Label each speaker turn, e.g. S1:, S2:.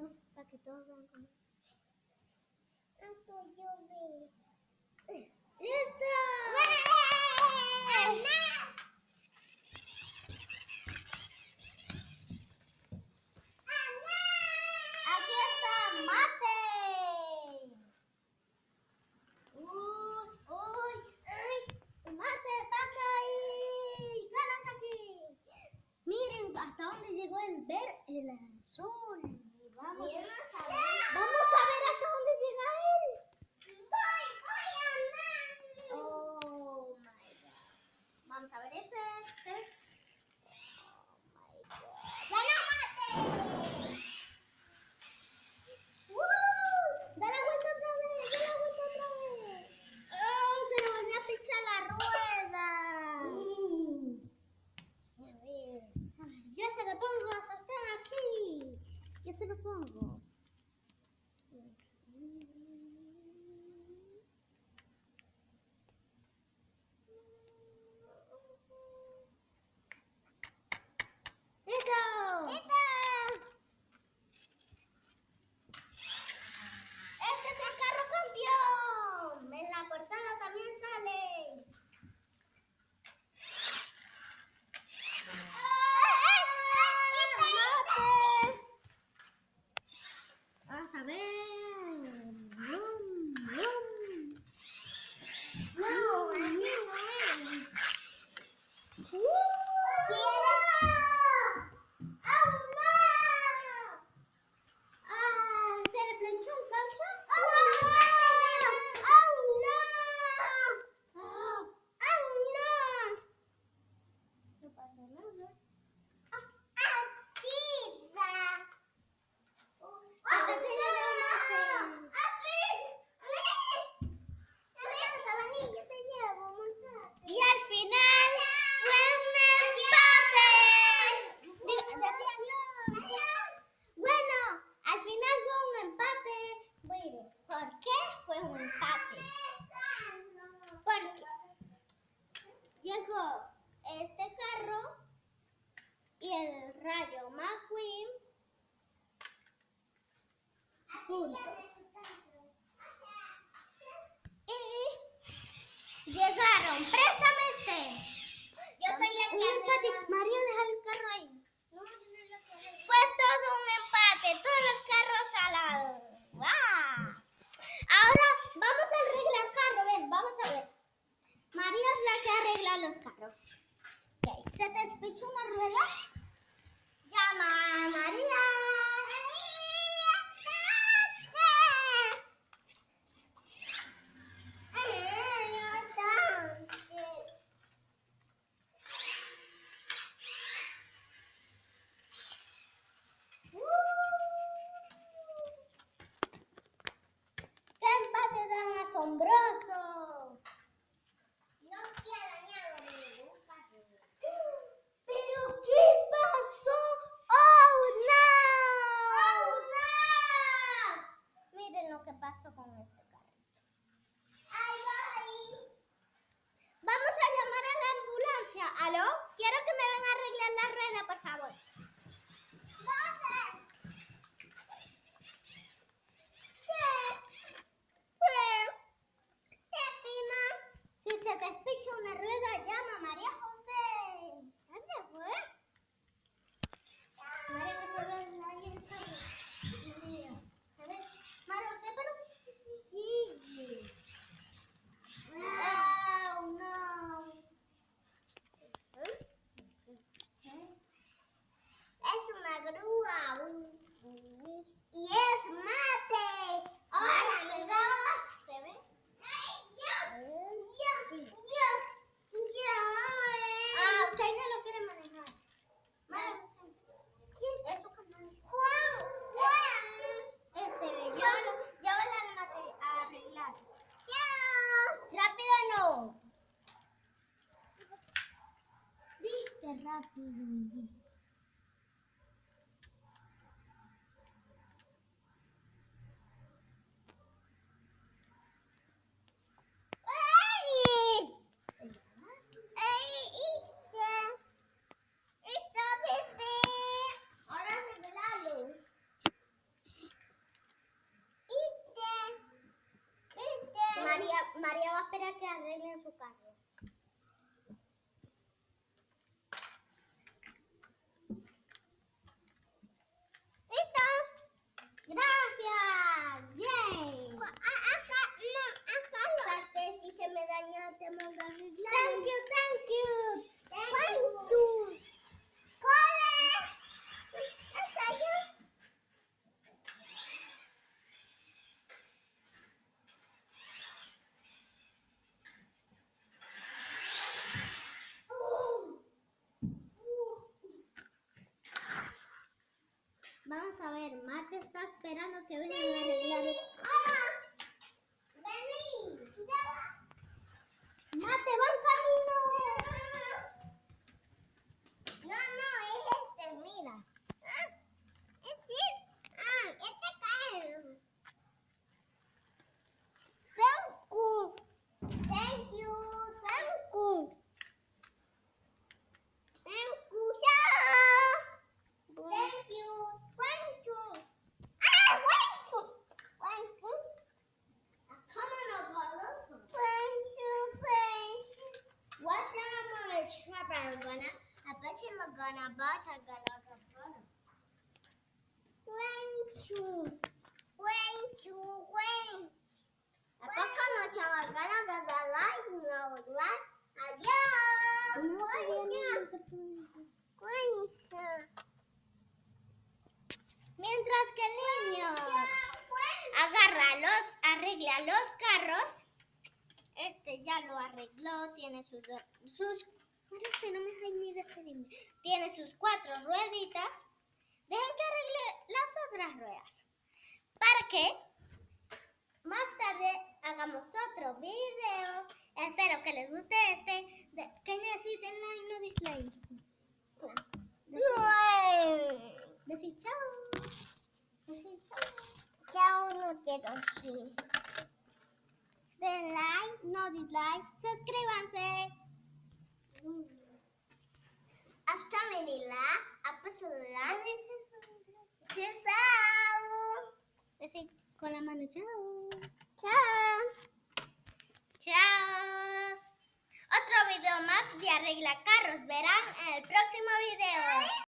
S1: bueno, para que todos vean cómo. ¡Listo! Aquí está Mate. Uy, Mate, pasa ahí. Ganas aquí. Miren hasta dónde llegó el azul. Vamos a ver hasta dónde llega él. Oh my god. Vamos a ver ese. ¡Ya no Mate! ¡Da la vuelta otra vez! ¡Oh, se le volvió a pinchar la rueda! A ver, yo se lo pongo a sostén aquí. Yo se lo pongo. ¡Listo! Este es el carro campeón. En la portada también sale. Vamos a ver. No, así no es. ¿Se le planchó un caucho? No pasa nada. Y al final fue un empate. Decía Dios. Bueno, al final fue un empate. Bueno, ¿por qué fue un empate? Porque llegó este carro y el Rayo McQueen juntos. Y llegaron, préstame este. Yo soy la que empate. Mario, deja el carro ahí. Fue todo un empate, todos los carros salados. ¡Wow! Ahora vamos a arreglar carro. Ven, vamos a ver. María es la que arregla los carros. Okay. ¿Se te despichó una rueda? Llama a María. ¡Qué empate tan asombroso! No se ha dañado ningún carro. ¿Pero qué pasó? ¡Oh, no! ¡Oh, no! Miren lo que pasó con este carrito. ¡Ay, voy! Vamos a llamar a la ambulancia. ¿Aló? Quiero que me vengan a arreglar la rueda, por favor. ¿Dónde? Si se te despicha una rueda, llama a María José. ¿Dónde fue? María que se ve ahí en el carro. A ver, María José, pero sigue. Oh, no. Es una grúa. Y es Mate. Hola, amigos. ¿Se ve? Ok, no lo quiere manejar. Es su canal. Ese, llévala a arreglar. Rápido no. Viste rápido. María va a esperar que arreglen su carro. ¡Listo! ¡Gracias! ¡Yay! Acá no. O sea, que si se me daña, te mando a arreglar. Thank you, thank you. Thank you. ¿Cuál es? ¿Esa yo? Vamos a ver, Mate está esperando que vengan a arreglar. ¡Hola! ¡Vení! ¡Mate, va en camino! No, es este, mira. Este cae. Thank you. Thank you. Thank you. Thank you. Thank you. Thank you. Thank you. Thank you. Come on, Apollo. Thank you. Thank you. What's that on the trap? I bet you look gonna bust. I'm gonna go. Thank you. Thank you. Thank you. ¿A poco no, chaval? Ganas de dar like, no like. Adiós. Mientras que el niño arregla los carros, ya lo arregló, tiene tiene sus 4 rueditas. Dejen que arregle las otras ruedas para que más tarde hagamos otro video. Espero que les guste que necesiten like, no dislike. Decir chao. Decir chao. Chao, no quiero decir. Den like, no dislike. Suscríbanse. Hasta venirla. A pasarla. Chao. Decir con la mano chao. Chao. Chao. Otro video más de Arregla Carros verán en el próximo video.